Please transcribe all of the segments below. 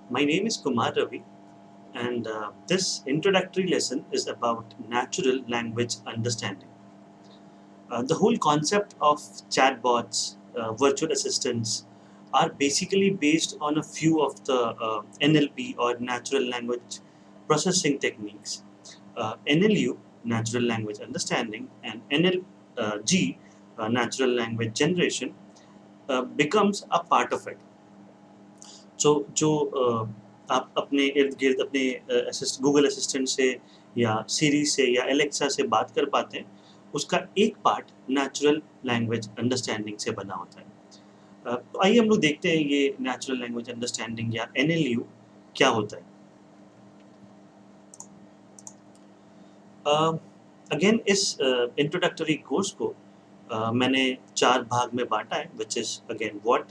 My name is Kumar Ravi, and this introductory lesson is about natural language understanding. The whole concept of chatbots, virtual assistants, are basically based on a few of the NLP or natural language processing techniques. NLU, natural language understanding, and NLG, natural language generation, becomes a part of it. जो आप अपने इर्द गिर्द अपने Google assistant से या सीरी से या एलेक्सा से बात कर पाते हैं, उसका एक पार्ट नेचुरल लैंग्वेज अंडरस्टैंडिंग से बना होता है। तो आइए हम लोग देखते हैं ये नेचुरल लैंग्वेज अंडरस्टैंडिंग या एनएलयू क्या होता है। अगेन इस इंट्रोडक्टरी कोर्स को मैंने 4 भाग में बांटा है, which is again what,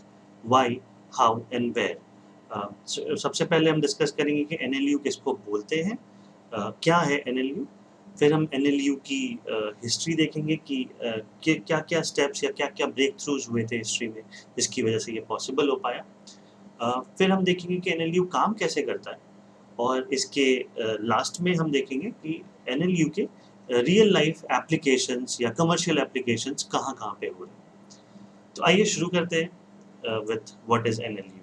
why, how and where. सबसे पहले हम डिस्कस करेंगे कि एनएलयू किसको बोलते हैं, क्या है एनएलयू। फिर हम एनएलयू की हिस्ट्री देखेंगे कि क्या क्या स्टेप्स या क्या क्या ब्रेक थ्रूज हुए थे हिस्ट्री में जिसकी वजह से ये पॉसिबल हो पाया। फिर हम देखेंगे कि एनएलयू काम कैसे करता है, और इसके लास्ट में हम देखेंगे कि एनएलयू के रियल लाइफ एप्लीकेशंस या कमर्शियल एप्लीकेशंस कहाँ कहाँ पे हो रहे हैं। तो आइए शुरू करते हैं with what is NLU.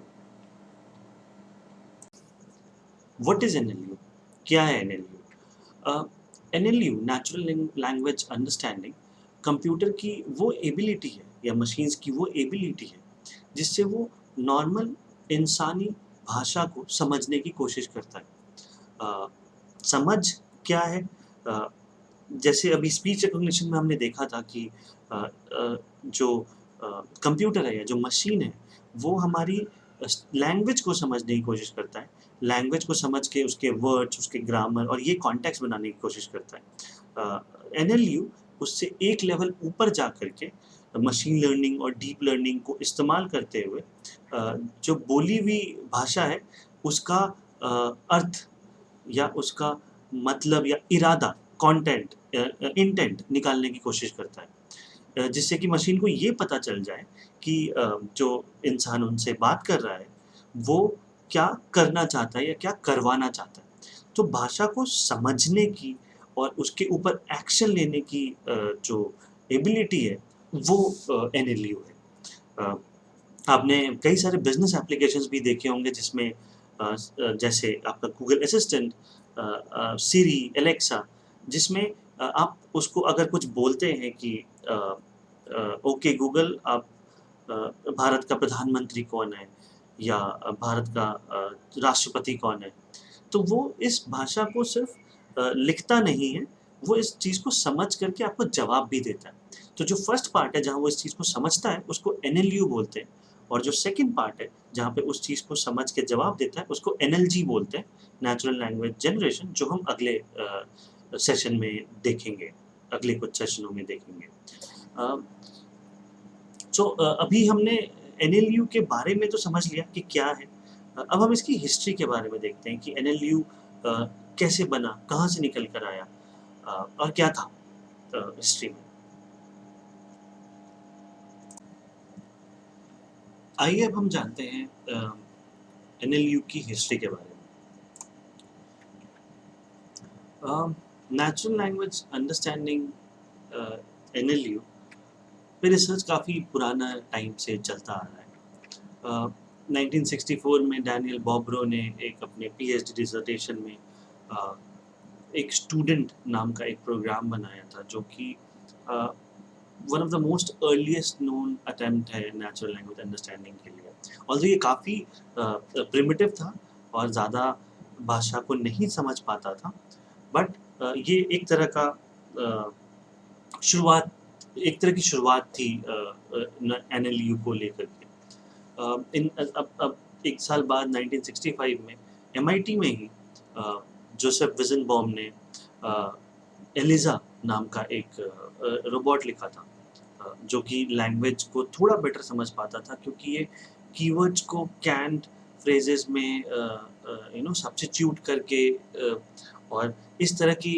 What is NLU, क्या है NLU? NLU natural language understanding computer की वो एबिलिटी है या मशीन्स की वो एबिलिटी है जिससे वो नॉर्मल इंसानी भाषा को समझने की कोशिश करता है। समझ क्या है? अ, जैसे अभी स्पीच रिकॉग्निशन में हमने देखा था कि जो कंप्यूटर है या जो मशीन है वो हमारी लैंग्वेज को समझने की कोशिश करता है, लैंग्वेज को समझ के उसके वर्ड्स, उसके ग्रामर और ये कॉन्टेक्स्ट बनाने की कोशिश करता है। एनएलयू उससे एक लेवल ऊपर जा करके मशीन लर्निंग और डीप लर्निंग को इस्तेमाल करते हुए जो बोली हुई भाषा है उसका अर्थ या उसका मतलब या इरादा, कंटेंट, इंटेंट निकालने की कोशिश करता है, जिससे कि मशीन को ये पता चल जाए कि जो इंसान उनसे बात कर रहा है वो क्या करना चाहता है या क्या करवाना चाहता है। तो भाषा को समझने की और उसके ऊपर एक्शन लेने की जो एबिलिटी है वो एनएलयू है। अ, आपने कई सारे बिजनेस एप्लीकेशंस भी देखे होंगे जिसमें जैसे आपका गूगल असिस्टेंट, सिरी, एलेक्सा, जिसमें आप उसको अगर कुछ बोलते हैं कि ओके गूगल, आप भारत का प्रधानमंत्री कौन है या भारत का राष्ट्रपति कौन है, तो वो इस भाषा को सिर्फ लिखता नहीं है, वो इस चीज़ को समझ करके आपको जवाब भी देता है। तो जो फर्स्ट पार्ट है जहाँ वो इस चीज़ को समझता है उसको एनएलयू बोलते हैं, और जो सेकंड पार्ट है जहाँ पे उस चीज़ को समझ के जवाब देता है उसको एनएलजी बोलते हैं, नेचुरल लैंग्वेज जनरेशन, जो हम अगले सेशन में देखेंगे, अगले कुछ सेशनों में देखेंगे। सो अभी हमने एनएलयू के बारे में तो समझ लिया कि क्या है। अब हम इसकी हिस्ट्री के बारे में देखते हैं कि एनएलयू कैसे बना, कहाँ से निकल कर आया, और क्या था हिस्ट्री में। आइए अब हम जानते हैं एनएलयू की हिस्ट्री के बारे में। नेचुरल लैंग्वेज अंडरस्टैंडिंग, एनएलयू पे रिसर्च काफ़ी पुराना टाइम से चलता आ रहा है। 1964 में डैनियल बॉब्रो ने एक अपने पीएचडी डिसर्टेशन में एक स्टूडेंट नाम का एक प्रोग्राम बनाया था जो कि one of the most earliest known attempt है नेचुरल लैंग्वेज अंडरस्टैंडिंग के लिए। ऑल्दो ये काफ़ी प्रिमिटिव था और ज़्यादा भाषा को नहीं समझ पाता था, बट ये एक तरह का शुरुआत एक तरह की शुरुआत थी एनएलयू को लेकर के। अब एक साल बाद 1965 में एमआईटी में ही जोसेफ विजनबॉम ने एलिजा नाम का एक रोबोट लिखा था, जो कि लैंग्वेज को थोड़ा बेटर समझ पाता था क्योंकि ये कीवर्ड्स को कैंड फ्रेजेस में सब्स्टिट्यूट करके और इस तरह की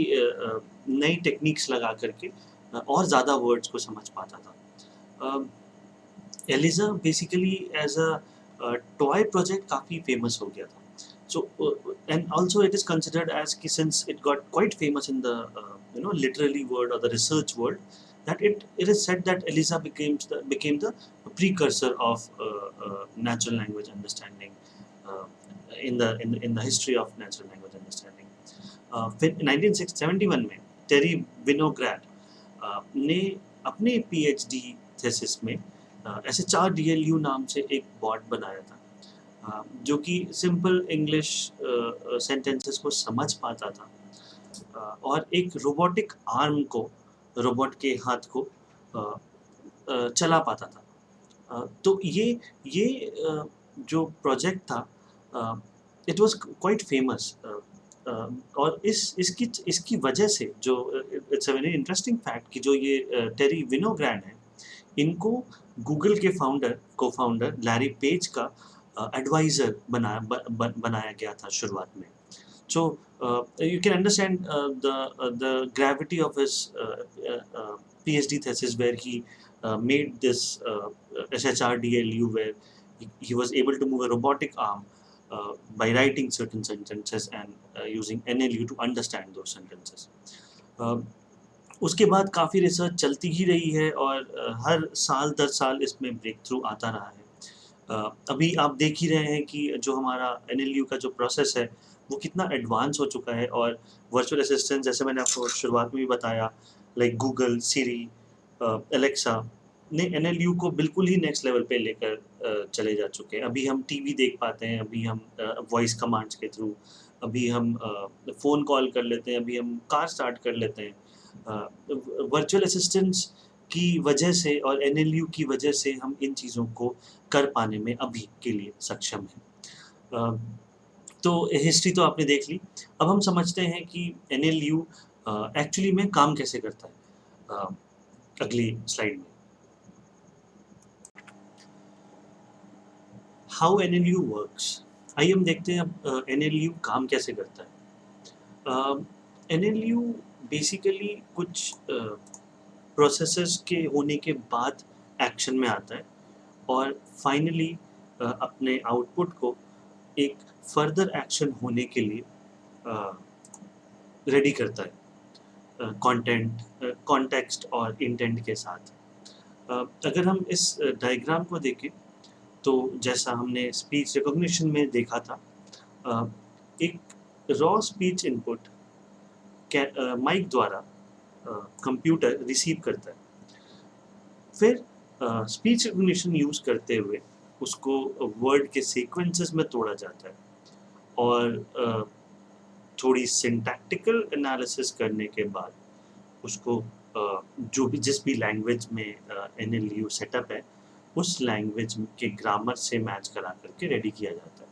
नई टेक्निक्स लगा करके और ज़्यादा वर्ड्स को समझ पाता था। Eliza basically as a toy project काफ़ी फेमस हो गया था। So and also it is considered as since it got quite famous in the literary world or the research world, that it is said that ELIZA became the precursor of natural language understanding uh, in the history of natural language understanding. फिर 1971 में टेरी विनोग्रेड ने अपने PhD thesis में ऐसे 4 DLU नाम से एक bot बनाया था, जो कि सिंपल इंग्लिश सेंटेंसेस को समझ पाता था, और एक रोबोटिक आर्म को, रोबोट के हाथ को चला पाता था। तो ये जो प्रोजेक्ट था, इट वाज क्वाइट फेमस, और इसकी वजह से जो it's a very interesting fact कि जो ये टेरी विनोग्रेड है, इनको गूगल के को फाउंडर लैरी पेज का एडवाइज़र बनाया गया था शुरुआत में। So you can understand the gravity of his PhD thesis, where he made this SHRDLU, where he was able to move a robotic arm by writing certain sentences and using NLU to understand those sentences. उसके बाद काफ़ी research चलती ही रही है, और हर साल दर साल इसमें ब्रेक थ्रू आता रहा है। अभी आप देख ही रहे हैं कि जो हमारा NLU का जो प्रोसेस है वो कितना एडवांस हो चुका है, और वर्चुअल असिस्टेंट जैसे मैंने आपको शुरुआत में भी बताया, लाइक गूगल, सिरी, एलेक्सा ने NLU को बिल्कुल ही नेक्स्ट लेवल पे लेकर चले जा चुके हैं। अभी हम टीवी देख पाते हैं, अभी हम वॉइस कमांड्स के थ्रू, अभी हम फ़ोन कॉल कर लेते हैं, अभी हम कार स्टार्ट कर लेते हैं। वर्चुअल असिस्टेंट्स की वजह से और NLU की वजह से हम इन चीज़ों को कर पाने में अभी के लिए सक्षम हैं। तो हिस्ट्री तो आपने देख ली, अब हम समझते हैं कि NLU एक्चुअली में काम कैसे करता है, अगली स्लाइड में। हाउ NLU वर्क्स, आइए हम देखते हैं अब NLU काम कैसे करता है। NLU बेसिकली कुछ प्रोसेसेस के होने के बाद एक्शन में आता है, और फाइनली अपने आउटपुट को एक फर्दर एक्शन होने के लिए रेडी करता है, कंटेंट, कॉन्टेक्स्ट और इंटेंट के साथ। अगर हम इस डायग्राम को देखें तो जैसा हमने स्पीच रिकॉग्निशन में देखा था, एक रॉ स्पीच इनपुट माइक द्वारा कंप्यूटर रिसीव करता है, फिर स्पीच रिकॉग्निशन यूज़ करते हुए उसको वर्ड के सीक्वेंसेस में तोड़ा जाता है, और थोड़ी सिंटैक्टिकल एनालिसिस करने के बाद उसको जो भी जिस भी लैंग्वेज में NLU सेटअप है, उस लैंग्वेज के ग्रामर से मैच करा करके रेडी किया जाता है।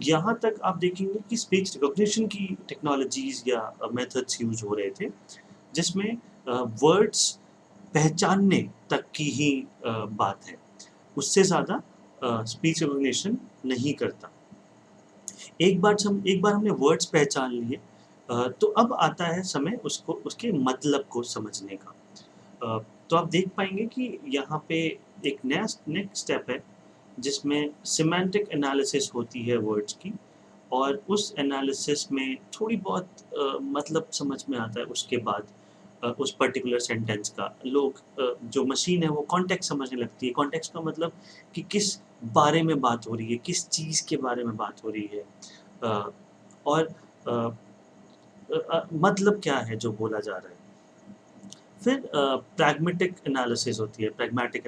यहाँ तक आप देखेंगे कि स्पीच रिकॉग्निशन की टेक्नोलॉजीज़ या मेथड्स यूज हो रहे थे, जिसमें वर्ड्स पहचानने तक की ही बात है, उससे ज़्यादा स्पीच रिकॉग्निशन नहीं करता। एक बार हमने वर्ड्स पहचान लिए, तो अब आता है समय उसके मतलब को समझने का। तो आप देख पाएंगे कि यहाँ पे एक नेक्स्ट स्टेप है, जिसमें सिमेंटिक एनालिसिस होती है वर्ड्स की, और उस एनालिसिस में थोड़ी बहुत मतलब समझ में आता है। उसके बाद उस पर्टिकुलर सेंटेंस का जो मशीन है वो कॉन्टेक्स्ट समझने लगती है। कॉन्टेक्स्ट का मतलब कि किस बारे में बात हो रही है, किस चीज़ के बारे में बात हो रही है, और मतलब क्या है जो बोला जा रहा है। फिर प्रैग्मेटिक एनालिसिस होती है, प्रैग्मेटिक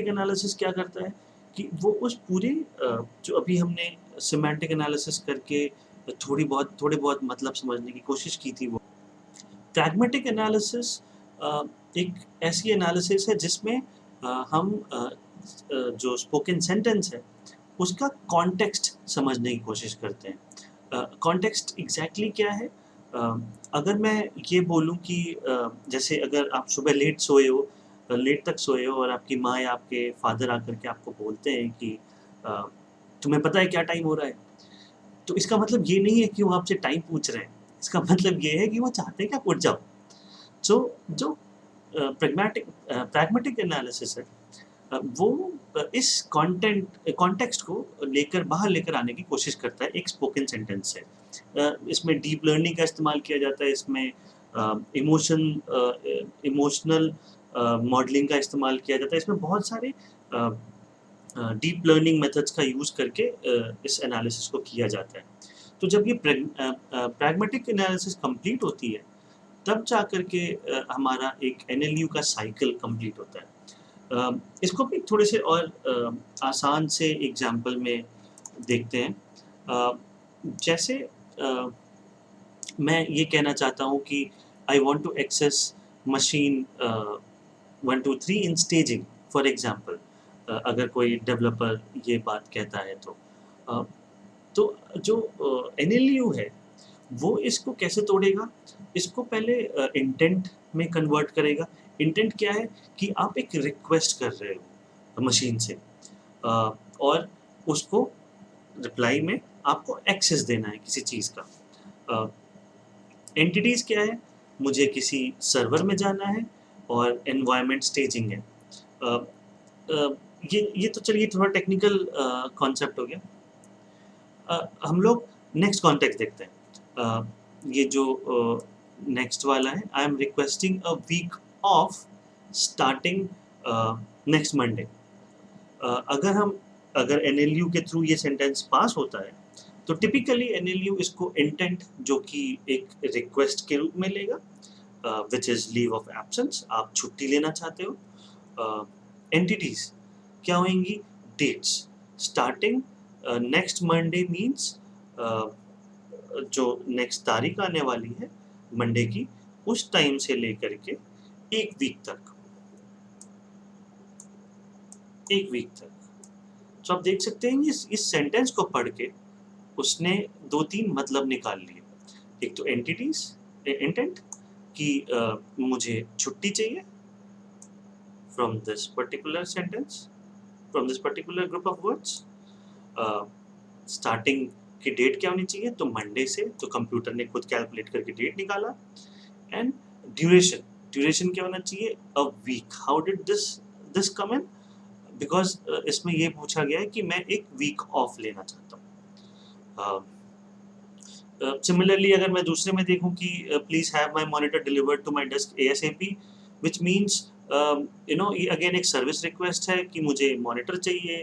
एनालिसिस क्या करता है कि वो उस पूरे जो अभी हमने सिमेंटिक एनालिसिस करके थोड़े बहुत मतलब समझने की कोशिश की थी, वो प्रैग्मेटिक एनालिसिस एक ऐसी एनालिसिस है जिसमें हम जो स्पोकन सेंटेंस है उसका कॉन्टेक्स्ट समझने की कोशिश करते हैं। कॉन्टेक्स्ट एग्जैक्टली क्या है? अगर मैं ये बोलूँ कि जैसे अगर आप सुबह लेट तक सोए हो और आपकी माँ या आपके फादर आकर के आपको बोलते हैं कि तुम्हें पता है क्या टाइम हो रहा है, तो इसका मतलब ये नहीं है कि वो आपसे टाइम पूछ रहे हैं, इसका मतलब ये है कि वो चाहते हैं कि आप उठ जाओ। सो जो प्रैग्मेटिक एनालिसिस है वो इस कॉन्टेक्स्ट को बाहर लेकर आने की कोशिश करता है एक स्पोकन सेंटेंस से। इसमें डीप लर्निंग का इस्तेमाल किया जाता है, इसमें इमोशनल मॉडलिंग का इस्तेमाल किया जाता है, इसमें बहुत सारे डीप लर्निंग मेथड्स का यूज़ करके इस एनालिसिस को किया जाता है। तो जब ये प्रैग्मेटिक एनालिसिस कंप्लीट होती है, तब जा कर के हमारा एक एनएलयू का साइकिल कंप्लीट होता है। इसको भी थोड़े से और आसान से एग्जाम्पल में देखते हैं। जैसे मैं ये कहना चाहता हूँ कि I want to access machine 1 2 3 in staging, for example. अगर कोई डेवलपर ये बात कहता है अ, तो जो एनएलयू है वो इसको कैसे तोड़ेगा? इसको पहले इंटेंट में कन्वर्ट करेगा। इंटेंट क्या है कि आप एक रिक्वेस्ट कर रहे हो मशीन से, और उसको रिप्लाई में आपको एक्सेस देना है किसी चीज़ का। एंटिटीज़ क्या है? मुझे किसी सर्वर में जाना है, और एनवायरनमेंट स्टेजिंग है। अ, ये तो चलिए थोड़ा टेक्निकल कॉन्सेप्ट हो गया। हम लोग नेक्स्ट कॉन्टेक्स्ट देखते हैं। ये जो नेक्स्ट वाला है, I am requesting a week of starting next Monday. अगर एनएलयू के थ्रू ये सेंटेंस पास होता है, तो टिपिकली एनएलयू इसको इंटेंट, जो कि एक रिक्वेस्ट के रूप में लेगा, which is leave of absence, आप छुट्टी लेना चाहते हो। एंटिटीज़ क्या होंगी? Dates. Starting next Monday means जो नेक्स्ट तारीख आने वाली है मंडे की, उस टाइम से लेकर के एक वीक तक, तो आप देख सकते हैं इस सेंटेंस को पढ़ के उसने 2-3 मतलब निकाल लिए। एक तो एंटिटीज, इंटेंट कि मुझे छुट्टी चाहिए from this particular sentence, from this particular group of words. Starting की डेट क्या होनी चाहिए? तो मंडे से, तो कंप्यूटर ने खुद कैलकुलेट करके डेट निकाला। एंड ड्यूरेशन, ड्यूरेशन क्या होना चाहिए? A week. How did this come in? Because इसमें ये पूछा गया है कि मैं एक वीक ऑफ लेना चाहता हूँ। सिमिलरली अगर मैं दूसरे में देखूं कि please have my monitor delivered to my desk ASAP, which means ये अगेन एक सर्विस रिक्वेस्ट है कि मुझे मॉनिटर चाहिए।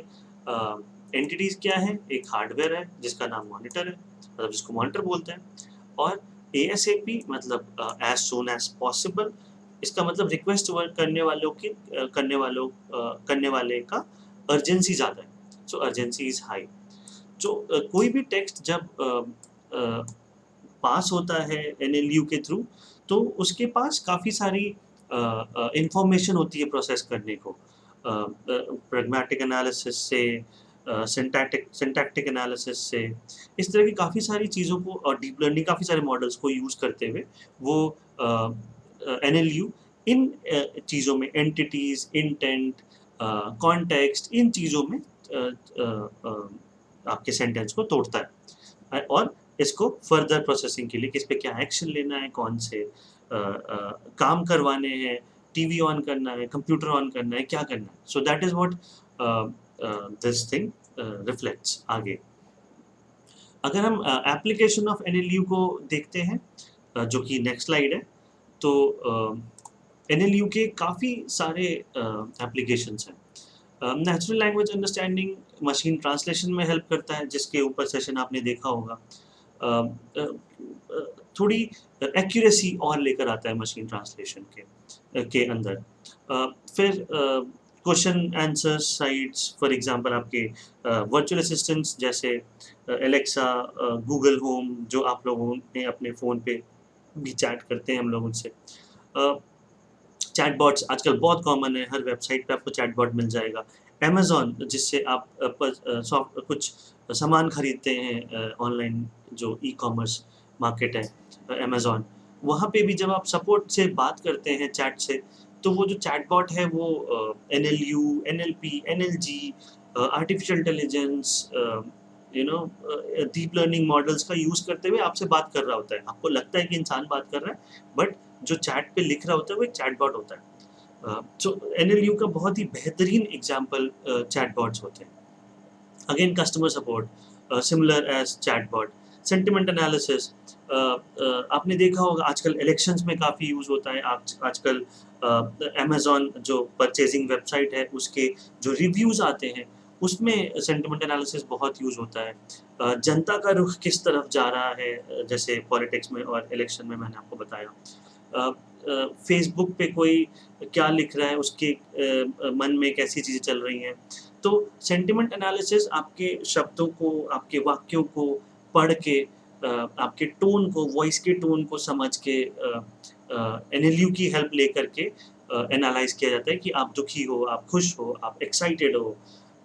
एंटिटीज क्या है? एक हार्डवेयर है जिसका नाम मॉनिटर है, मतलब जिसको मॉनिटर बोलते हैं। और एएसएपी मतलब एज सून एज पॉसिबल। इसका मतलब रिक्वेस्ट वर्क करने वाले का अर्जेंसी ज़्यादा है, सो अर्जेंसी इज हाई। जो कोई भी टेक्स्ट जब पास होता है एनएलयू के थ्रू, तो उसके पास काफ़ी सारी इंफॉर्मेशन होती है प्रोसेस करने को। प्रैग्मेटिक एनालिसिस से, सिंटैक्टिक एनालिसिस से, इस तरह की काफ़ी सारी चीज़ों को, और डीप लर्निंग काफ़ी सारे मॉडल्स को यूज़ करते हुए वो एनएलयू इन चीज़ों में, एंटिटीज़, इंटेंट, कॉन्टेक्स्ट, इन चीज़ों में आपके सेंटेंस को तोड़ता है, और इसको फर्दर प्रोसेसिंग के लिए किस पे क्या एक्शन लेना है, कौन से काम करवाने हैं, टीवी ऑन करना है, कंप्यूटर ऑन करना है, क्या करना है। So that is what this thing reflects आगे। अगर हम एप्लीकेशन ऑफ एनएलयू को देखते हैं, जो कि नेक्स्ट स्लाइड है, तो एनएलयू के काफ़ी सारे एप्लीकेशंस हैं। Natural language understanding machine translation में हेल्प करता है, जिसके ऊपर सेशन आपने देखा होगा। थोड़ी एक्यूरेसी और लेकर आता है मशीन ट्रांसलेशन के अंदर। फिर question answer sites, for example आपके वर्चुअल असिस्टेंट्स जैसे एलेक्सा, गूगल होम, जो आप लोगों ने अपने फ़ोन पे भी चैट करते हैं हम लोग उनसे। चैटबॉट्स आजकल बहुत कॉमन है, हर वेबसाइट पे आपको चैटबॉट मिल जाएगा। अमेज़न, जिससे आप कुछ सामान खरीदते हैं, ऑनलाइन जो ई-कॉमर्स मार्केट है, अमेज़न, वहाँ पे भी जब आप सपोर्ट से बात करते हैं चैट से, तो वो जो चैटबॉट है वो NLU, NLP, NLG, artificial intelligence, deep learning models का यूज़ करते हुए आपसे बात कर रहा होता है। आपको लगता है कि इंसान बात कर रहा है, बट जो चैट पे लिख रहा होता है वो एक चैटबॉट होता है। तो एनएलयू का बहुत ही बेहतरीन एग्जाम्पल चैटबॉट्स होते हैं। Again customer support similar as chatbot, sentiment analysis, आपने देखा होगा आजकल इलेक्शंस में काफ़ी यूज़ होता है। आजकल अमेज़न जो परचेजिंग वेबसाइट है उसके जो रिव्यूज़ आते हैं उसमें सेंटिमेंट एनालिसिस बहुत यूज़ होता है। जनता का रुख किस तरफ जा रहा है, जैसे पॉलिटिक्स में और इलेक्शन में मैंने आपको बताया। फेसबुक पे कोई क्या लिख रहा है, उसके मन में कैसी चीज़ें चल रही हैं। तो सेंटिमेंट एनालिसिस आपके शब्दों को, आपके वाक्यों को पढ़ के, आपके टोन को, वॉइस के टोन को समझ के एनएलयू की हेल्प लेकर के एनालाइज किया जाता है कि आप दुखी हो, आप खुश हो, आप एक्साइटेड हो,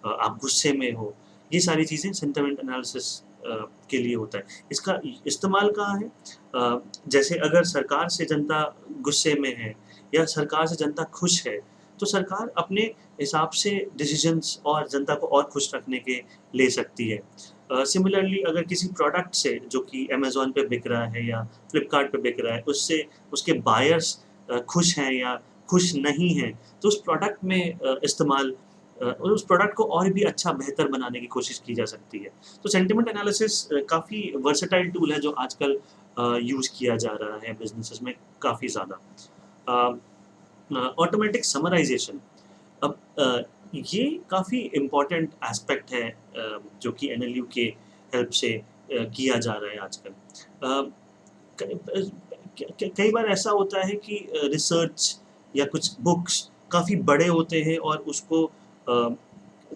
आप गुस्से में हो। ये सारी चीज़ें सेंटिमेंट एनालिसिस के लिए होता है। इसका इस्तेमाल कहाँ है? जैसे अगर सरकार से जनता गुस्से में है या सरकार से जनता खुश है, तो सरकार अपने हिसाब से डिसीजंस और जनता को और खुश रखने के ले सकती है। सिमिलरली अगर किसी प्रोडक्ट से जो कि अमेज़न पे बिक रहा है या फ्लिपकार्ट पे बिक रहा है, उससे उसके बायर्स खुश हैं या खुश नहीं हैं, तो उस प्रोडक्ट में इस्तेमाल और उस प्रोडक्ट को और भी अच्छा बेहतर बनाने की कोशिश की जा सकती है। तो सेंटिमेंट एनालिसिस काफ़ी वर्सेटाइल टूल है जो आजकल यूज़ किया जा रहा है बिज़नेसेस में काफ़ी ज़्यादा। ऑटोमेटिक समराइज़ेशन, अब ये काफ़ी इम्पोर्टेंट एस्पेक्ट है जो कि एनएलयू के हेल्प से किया जा रहा है आजकल। अ, कई बार ऐसा होता है कि रिसर्च या कुछ बुक्स काफ़ी बड़े होते हैं और उसको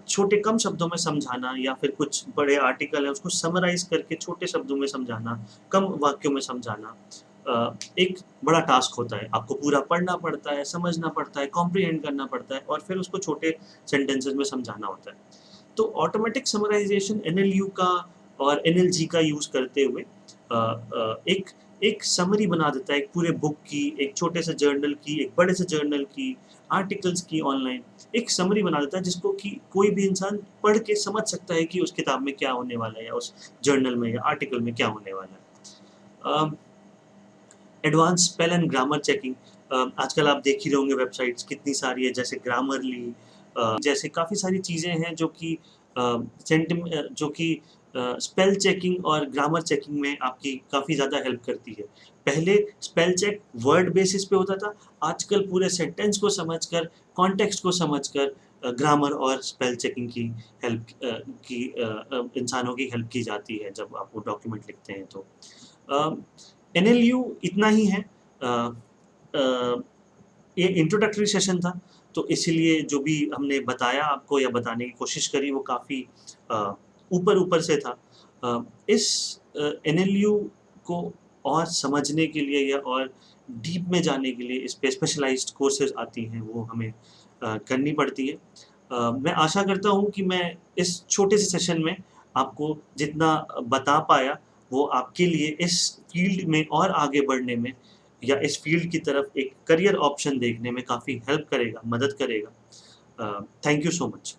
छोटे कम शब्दों में समझाना या फिर कुछ बड़े आर्टिकल है उसको समराइज़ करके छोटे शब्दों में समझाना, कम वाक्यों में समझाना एक बड़ा टास्क होता है। आपको पूरा पढ़ना पड़ता है, समझना पड़ता है, कॉम्प्रिहेंड करना पड़ता है और फिर उसको छोटे सेंटेंसेस में समझाना होता है। तो ऑटोमेटिक समराइज़ेशन एनएलयू का और एनएलजी का यूज़ करते हुए एक एक समरी बना देता है एक पूरे बुक की, एक छोटे से जर्नल की, एक बड़े से जर्नल की, आर्टिकल्स की ऑनलाइन, एक समरी बना देता है जिसको कि कोई भी इंसान पढ़ के समझ सकता है कि उस किताब में क्या होने वाला है या उस जर्नल में या आर्टिकल में क्या होने वाला है। Advance spell and grammar checking, आजकल आप देख ही रहे होंगे वेबसाइट्स कितनी सारी है जैसे ग्रामरली, जैसे काफ़ी सारी चीज़ें हैं जो कि जो कि स्पेल चेकिंग और ग्रामर चेकिंग में आपकी काफ़ी ज़्यादा हेल्प करती है। पहले स्पेल चेक वर्ड बेसिस पे होता था, आजकल पूरे सेंटेंस को समझकर, कॉन्टेक्स्ट को समझकर ग्रामर और स्पेल चेकिंग की हेल्प इंसानों की हेल्प की जाती है जब आप वो डॉक्यूमेंट लिखते हैं तो। एनएलयू इतना ही है। ये इंट्रोडक्टरी सेशन था, तो इसीलिए जो भी हमने बताया आपको या बताने की कोशिश करी वो काफ़ी ऊपर-ऊपर से था। इस एनएलयू को और समझने के लिए या और डीप में जाने के लिए इस पे स्पेशलाइज़्ड कोर्सेज़ आती हैं, वो हमें करनी पड़ती है। मैं आशा करता हूँ कि मैं इस छोटे से सेशन में आपको जितना बता पाया, वो आपके लिए इस फ़ील्ड में और आगे बढ़ने में या इस फ़ील्ड की तरफ एक करियर ऑप्शन देखने में काफ़ी हेल्प करेगा, मदद करेगा। Thank you so much.